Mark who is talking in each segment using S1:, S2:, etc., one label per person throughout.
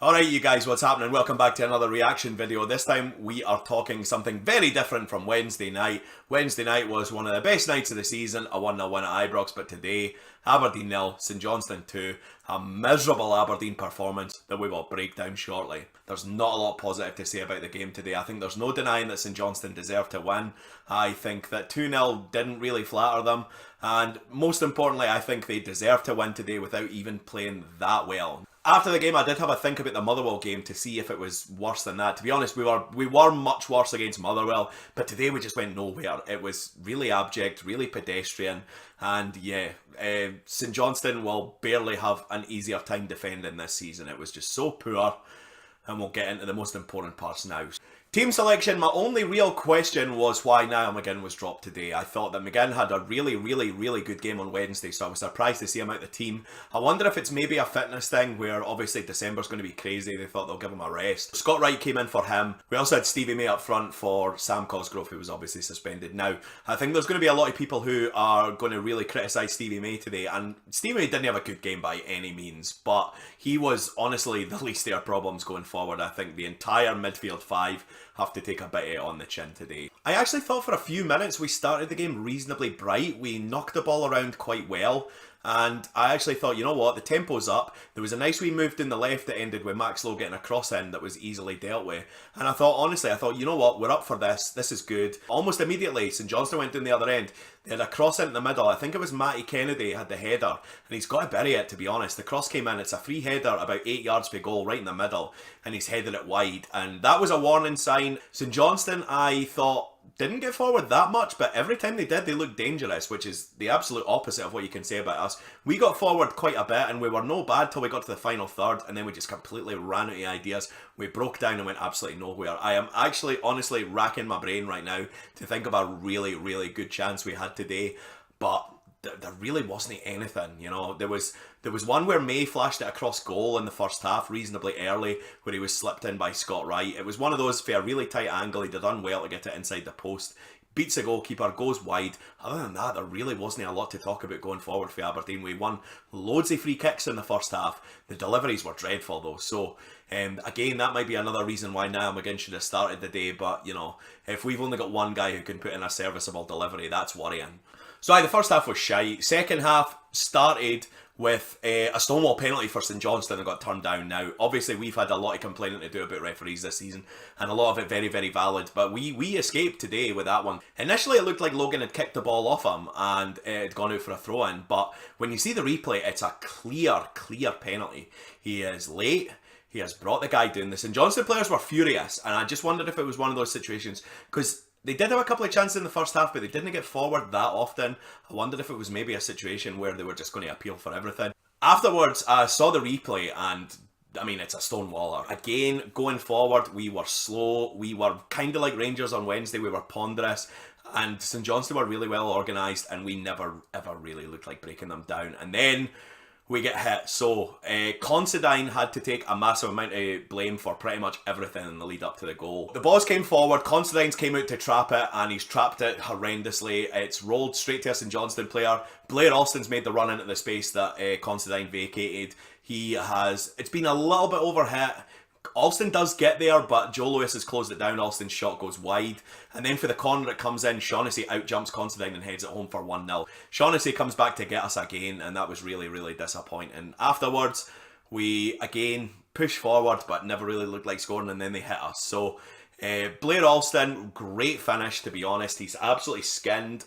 S1: Alright you guys, what's happening? Welcome back to another reaction video. This time we are talking something very different from Wednesday night. Wednesday night was one of the best nights of the season, a 1-0 win at Ibrox, but today, Aberdeen 0, St Johnstone 2, a miserable Aberdeen performance that we will break down shortly. There's not a lot positive to say about the game today. I think there's no denying that St Johnstone deserved to win. I think that 2-0 didn't really flatter them, and most importantly, I think they deserved to win today without even playing that well. After the game, I did have a think about the Motherwell game to see if it was worse than that. To be honest, we were much worse against Motherwell, but today we just went nowhere. It was really abject, really pedestrian, and yeah, St Johnstone will barely have an easier time defending this season. It was just so poor, and we'll get into the most important parts now. Team selection, my only real question was why Niall McGinn was dropped today. I thought that McGinn had a really good game on Wednesday, so I was surprised to see him out the team. I wonder if it's maybe a fitness thing where obviously December's going to be crazy. They thought they'll give him a rest. Scott Wright came in for him. We also had Stevie May up front for Sam Cosgrove, who was obviously suspended. Now, I think there's going to be a lot of people who are going to really criticise Stevie May today, and Stevie May didn't have a good game by any means, but he was honestly the least of their problems going forward. I think the entire midfield five have to take a bit on the chin today. I actually thought for a few minutes we started the game reasonably bright. We knocked the ball around quite well. And I actually thought, you know what, the tempo's up. There was a nice wee move in the left that ended with Max Lowe getting a cross in that was easily dealt with. And I thought, honestly, you know what, we're up for this. This is good. Almost immediately, St Johnstone went down the other end. They had a cross in the middle. I think it was Matty Kennedy had the header. And he's got to bury it, to be honest. The cross came in. It's a free header about 8 yards per goal, right in the middle. And he's headed it wide. And that was a warning sign. St Johnstone, I thought, didn't get forward that much, but every time they did, they looked dangerous, which is the absolute opposite of what you can say about us. We got forward quite a bit, and we were no bad till we got to the final third, and then we just completely ran out of ideas. We broke down and went absolutely nowhere. I am actually, honestly, racking my brain right now to think of a really good chance we had today, but there really wasn't anything, you know. There was one where May flashed it across goal in the first half reasonably early, where he was slipped in by Scott Wright. It was one of those for a really tight angle. He did unwell to get it inside the post. Beats the goalkeeper, goes wide. Other than that, there really wasn't a lot to talk about going forward for Aberdeen. We won loads of free kicks in the first half. The deliveries were dreadful though, so again, that might be another reason why Niall McGinn should have started the day, but you know, if we've only got one guy who can put in a serviceable delivery, that's worrying. So the first half was shite. Second half started with a Stonewall penalty for St Johnstone and got turned down. Now, obviously, we've had a lot of complaining to do about referees this season, and a lot of it very valid, but we escaped today with that one. Initially, it looked like Logan had kicked the ball off him, and it had gone out for a throw-in, but when you see the replay, it's a clear penalty. He is late. He has brought the guy down. The St Johnstone players were furious, and I just wondered if it was one of those situations, because they did have a couple of chances in the first half, but they didn't get forward that often. I wondered if it was maybe a situation where they were just going to appeal for everything. Afterwards, I saw the replay, and I mean, it's a stonewaller. Again, going forward, we were slow. We were kind of like Rangers on Wednesday. We were ponderous. And St Johnstone were really well organised, and we never, ever really looked like breaking them down. And then we get hit. So Considine had to take a massive amount of blame for pretty much everything in the lead up to the goal. The balls came forward, Considine's came out to trap it, and he's trapped it horrendously. It's rolled straight to a St Johnstone player. Blair Alston's made the run into the space that Considine vacated. It's been a little bit overhit. Alston does get there, but Joe Lewis has closed it down. Alston's shot goes wide. And then for the corner it comes in, Shaughnessy outjumps Considine and heads it home for 1-0. Shaughnessy comes back to get us again, and that was really disappointing. Afterwards, we again pushed forward, but never really looked like scoring, and then they hit us. So Blair Alston, great finish, to be honest. He's absolutely skinned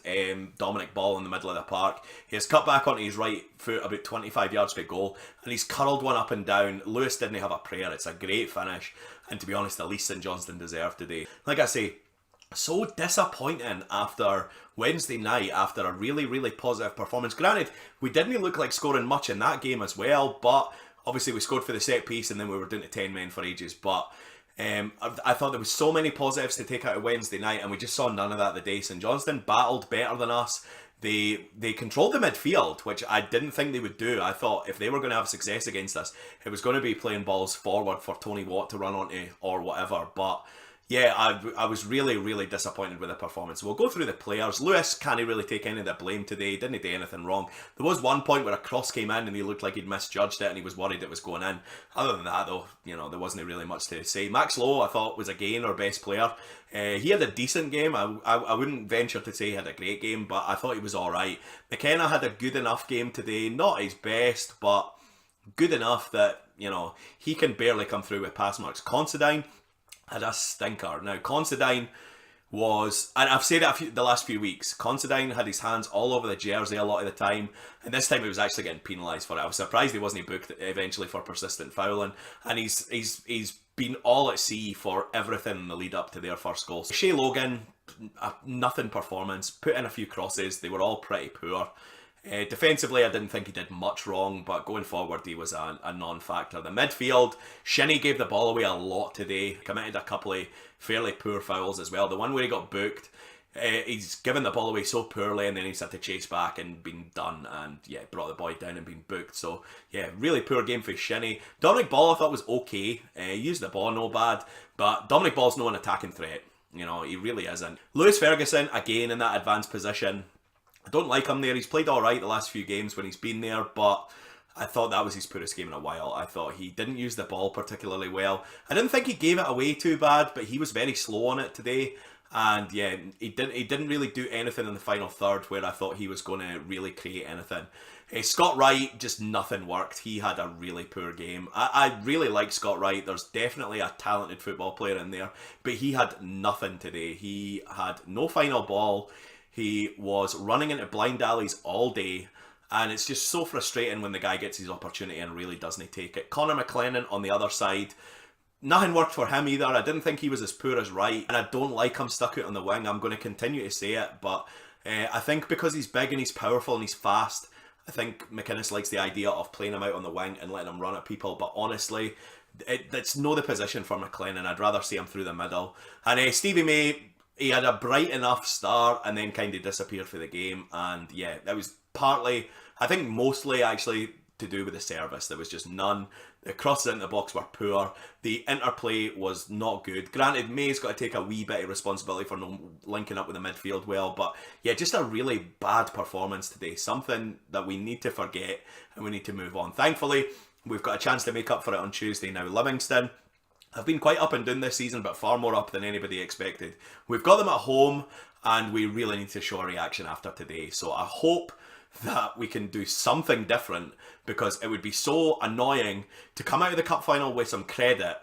S1: Dominic Ball in the middle of the park. He has cut back onto his right foot about 25 yards per goal, and he's curled one up and down. Lewis didn't have a prayer. It's a great finish, and to be honest, the least St Johnstone deserved today. Like I say, so disappointing after Wednesday night, after a really positive performance. Granted, we didn't look like scoring much in that game as well, but obviously we scored for the set piece, and then we were down to 10 men for ages, but I thought there was so many positives to take out of Wednesday night, and we just saw none of that today. St Johnstone battled better than us. They controlled the midfield, which I didn't think they would do. I thought if they were going to have success against us, it was going to be playing balls forward for Tony Watt to run onto or whatever. But Yeah, I was really, really disappointed with the performance. We'll go through the players. Lewis can't really take any of the blame today. Didn't do anything wrong. There was one point where a cross came in and he looked like he'd misjudged it and he was worried it was going in. Other than that, though, there wasn't really much to say. Max Lowe, I thought, was again our best player. He had a decent game. I wouldn't venture to say he had a great game, but I thought he was all right. McKenna had a good enough game today. Not his best, but good enough that, he can barely come through with pass marks. Considine had a stinker. Now, Considine was, and I've said it the last few weeks, Considine had his hands all over the jersey a lot of the time, and this time he was actually getting penalised for it. I was surprised he wasn't booked eventually for persistent fouling, and he's been all at sea for everything in the lead up to their first goal. Shea Logan, nothing performance, put in a few crosses, they were all pretty poor. Defensively, I didn't think he did much wrong, but going forward, he was a non-factor. The midfield, Shinnie gave the ball away a lot today, committed a couple of fairly poor fouls as well. The one where he got booked, he's given the ball away so poorly, and then he's had to chase back and been done, and brought the boy down and been booked. So really poor game for Shinnie. Dominic Ball I thought was okay. He used the ball no bad, but Dominic Ball's no an attacking threat. He really isn't. Lewis Ferguson, again in that advanced position. I don't like him there. He's played alright the last few games when he's been there, but I thought that was his poorest game in a while. I thought he didn't use the ball particularly well. I didn't think he gave it away too bad, but he was very slow on it today. And he didn't really do anything in the final third where I thought he was going to really create anything. Scott Wright, just nothing worked. He had a really poor game. I really like Scott Wright. There's definitely a talented football player in there, but he had nothing today. He had no final ball. He was running into blind alleys all day, and it's just so frustrating when the guy gets his opportunity and really doesn't take it. Connor McLennan on the other side, nothing worked for him either. I didn't think he was as poor as Wright, and I don't like him stuck out on the wing. I'm going to continue to say it, but I think because he's big and he's powerful and he's fast, I think McInnes likes the idea of playing him out on the wing and letting him run at people, but honestly, it's no the position for McLennan. I'd rather see him through the middle. And Stevie May, he had a bright enough start and then kind of disappeared for the game. And that was partly, I think mostly actually to do with the service. There was just none. The crosses into the box were poor. The interplay was not good. Granted, May's got to take a wee bit of responsibility for not linking up with the midfield well. But just a really bad performance today. Something that we need to forget and we need to move on. Thankfully, we've got a chance to make up for it on Tuesday now. Livingston have been quite up and down this season, but far more up than anybody expected. We've got them at home, and we really need to show a reaction after today. So I hope that we can do something different, because it would be so annoying to come out of the cup final with some credit,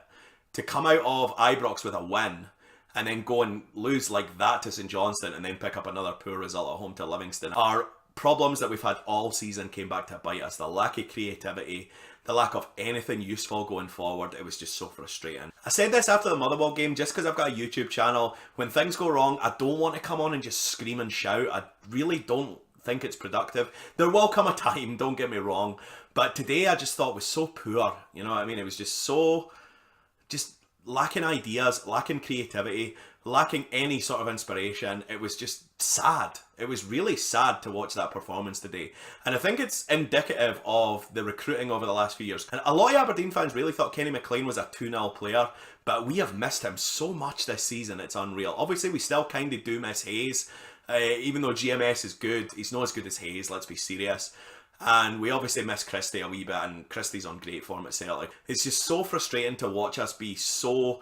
S1: to come out of Ibrox with a win, and then go and lose like that to St Johnstone, and then pick up another poor result at home to Livingston. Our problems that we've had all season came back to bite us. The lack of creativity, the lack of anything useful going forward, it was just so frustrating. I said this after the Motherwell game, just because I've got a YouTube channel. When things go wrong, I don't want to come on and just scream and shout. I really don't think it's productive. There will come a time, don't get me wrong, but today I just thought it was so poor. You know what I mean? It was just so, lacking ideas, lacking creativity, lacking any sort of inspiration. It was just sad. It was really sad to watch that performance today. And I think it's indicative of the recruiting over the last few years. And a lot of Aberdeen fans really thought Kenny McLean was a 2-0 player, but we have missed him so much this season, it's unreal. Obviously, we still kind of do miss Hayes. Even though GMS is good, he's not as good as Hayes, let's be serious. And we obviously miss Christie a wee bit, and Christie's on great form at Celtic. It's just so frustrating to watch us be so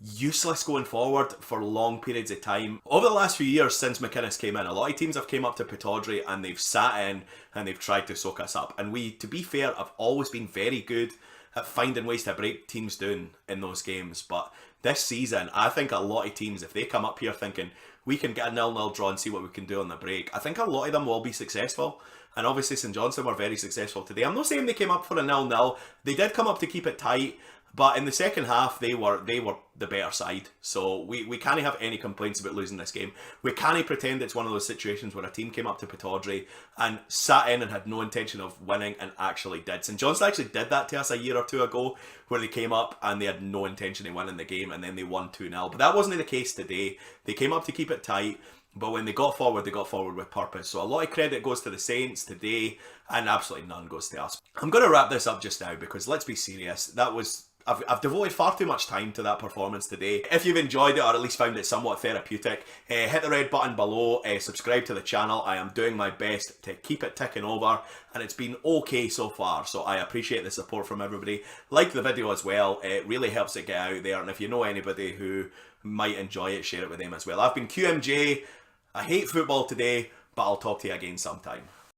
S1: useless going forward for long periods of time. Over the last few years since McInnes came in, a lot of teams have came up to Pittodrie and they've sat in and they've tried to soak us up. And we, to be fair, have always been very good at finding ways to break teams down in those games. But this season, I think a lot of teams, if they come up here thinking we can get a 0-0 draw and see what we can do on the break, I think a lot of them will be successful. And obviously St Johnstone were very successful today. I'm not saying they came up for a 0-0. They did come up to keep it tight. But in the second half, they were the better side. So we can't have any complaints about losing this game. We can't pretend it's one of those situations where a team came up to Pittodrie and sat in and had no intention of winning and actually did. St Johnstone actually did that to us a year or two ago, where they came up and they had no intention of winning the game and then they won 2-0. But that wasn't the case today. They came up to keep it tight. But when they got forward with purpose. So a lot of credit goes to the Saints today, and absolutely none goes to us. I'm going to wrap this up just now, because let's be serious. That was I've devoted far too much time to that performance today. If you've enjoyed it or at least found it somewhat therapeutic, hit the red button below, subscribe to the channel. I am doing my best to keep it ticking over, and it's been okay so far, so I appreciate the support from everybody. Like the video as well, it really helps it get out there, and if you know anybody who might enjoy it, share it with them as well. I've been QMJ, I hate football today, but I'll talk to you again sometime.